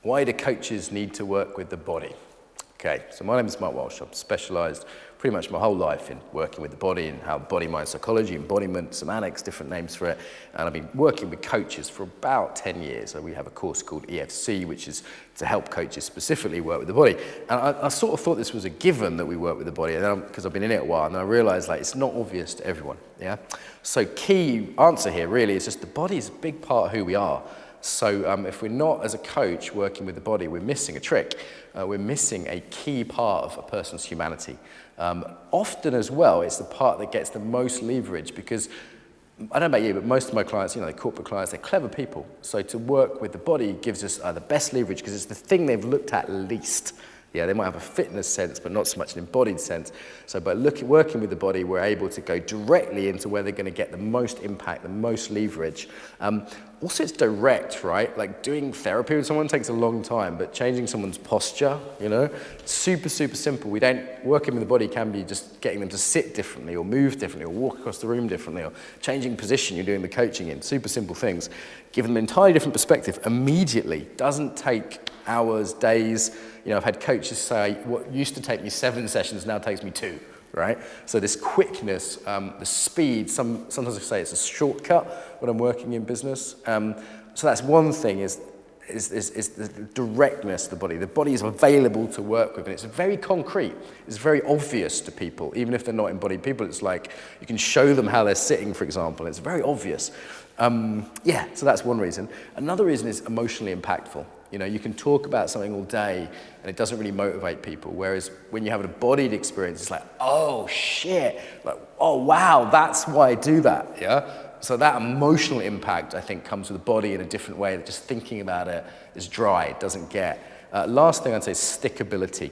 Why do coaches need to work with the body? Okay, so my name is Mark Walsh. I've specialised pretty much my whole life in working with the body and how body-mind psychology, embodiment, somatics, different names for it. And I've been working with coaches for about 10 years. So we have a course called EFC, which is to help coaches specifically work with the body. And I sort of thought this was a given that we work with the body, because I've been in it a while, and I realised like it's not obvious to everyone. Yeah. So key answer here really is just the body is a big part of who we are. So if we're not, as a coach, working with the body, we're missing a trick. We're missing a key part of a person's humanity. Often as well, it's the part that gets the most leverage because, I don't know about you, but most of my clients, they're corporate clients, they're clever people. So to work with the body gives us the best leverage because it's the thing they've looked at least. Yeah, they might have a fitness sense, but not so much an embodied sense. So by working with the body, we're able to go directly into where they're going to get the most impact, the most leverage. Also, it's direct, right? Like doing therapy with someone takes a long time, but changing someone's posture, super, super simple. Working with the body can be just getting them to sit differently or move differently or walk across the room differently or changing position you're doing the coaching in. Super simple things. Give them an entirely different perspective immediately. Doesn't take hours, days. I've had coaches say, what used to take me 7 sessions now takes me 2, right? So this quickness, the speed, sometimes I say it's a shortcut when I'm working in business. So that's one thing is the directness of the body. The body is available to work with, and it's very concrete. It's very obvious to people, even if they're not embodied people. It's like you can show them how they're sitting, for example. It's very obvious. So that's one reason. Another reason is emotionally impactful. You can talk about something all day and it doesn't really motivate people. Whereas when you have a embodied experience, it's like, oh shit, like, oh wow, that's why I do that, yeah? So that emotional impact, I think, comes with the body in a different way that just thinking about it is dry, it doesn't get. Last thing I'd say is stickability.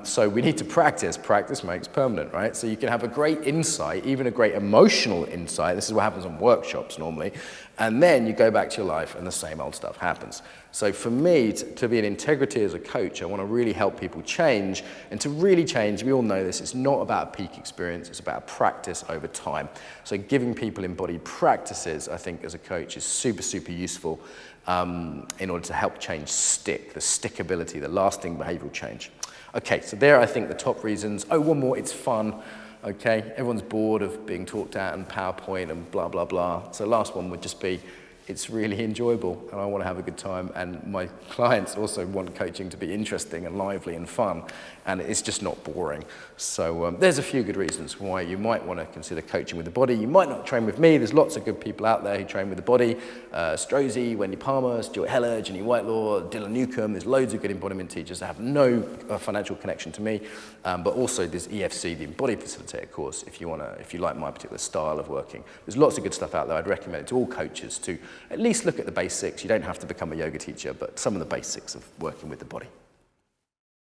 So we need to practice. Practice makes permanent, right? So you can have a great insight, even a great emotional insight. This is what happens on workshops normally. And then you go back to your life and the same old stuff happens. So for me, to be in integrity as a coach, I want to really help people change. And to really change, we all know this, it's not about a peak experience, it's about practice over time. So giving people embodied practices, I think, as a coach is super, super useful in order to help change the stickability, the lasting behavioral change. Okay, so there I think the top reasons. Oh, one more, it's fun. Okay, everyone's bored of being talked at and PowerPoint and blah, blah, blah. So last one would just be, it's really enjoyable and I want to have a good time, and my clients also want coaching to be interesting and lively and fun, and it's just not boring. So there's a few good reasons why you might want to consider coaching with the body. You might not train with me. There's lots of good people out there who train with the body. Strozzi, Wendy Palmer, Stuart Heller, Ginny Whitelaw, Dylan Newcomb. There's loads of good embodiment teachers that have no financial connection to me, but also there's EFC, the Embodied Facilitator course, if you like my particular style of working. There's lots of good stuff out there. I'd recommend it to all coaches to at least look at the basics. You don't have to become a yoga teacher, but some of the basics of working with the body.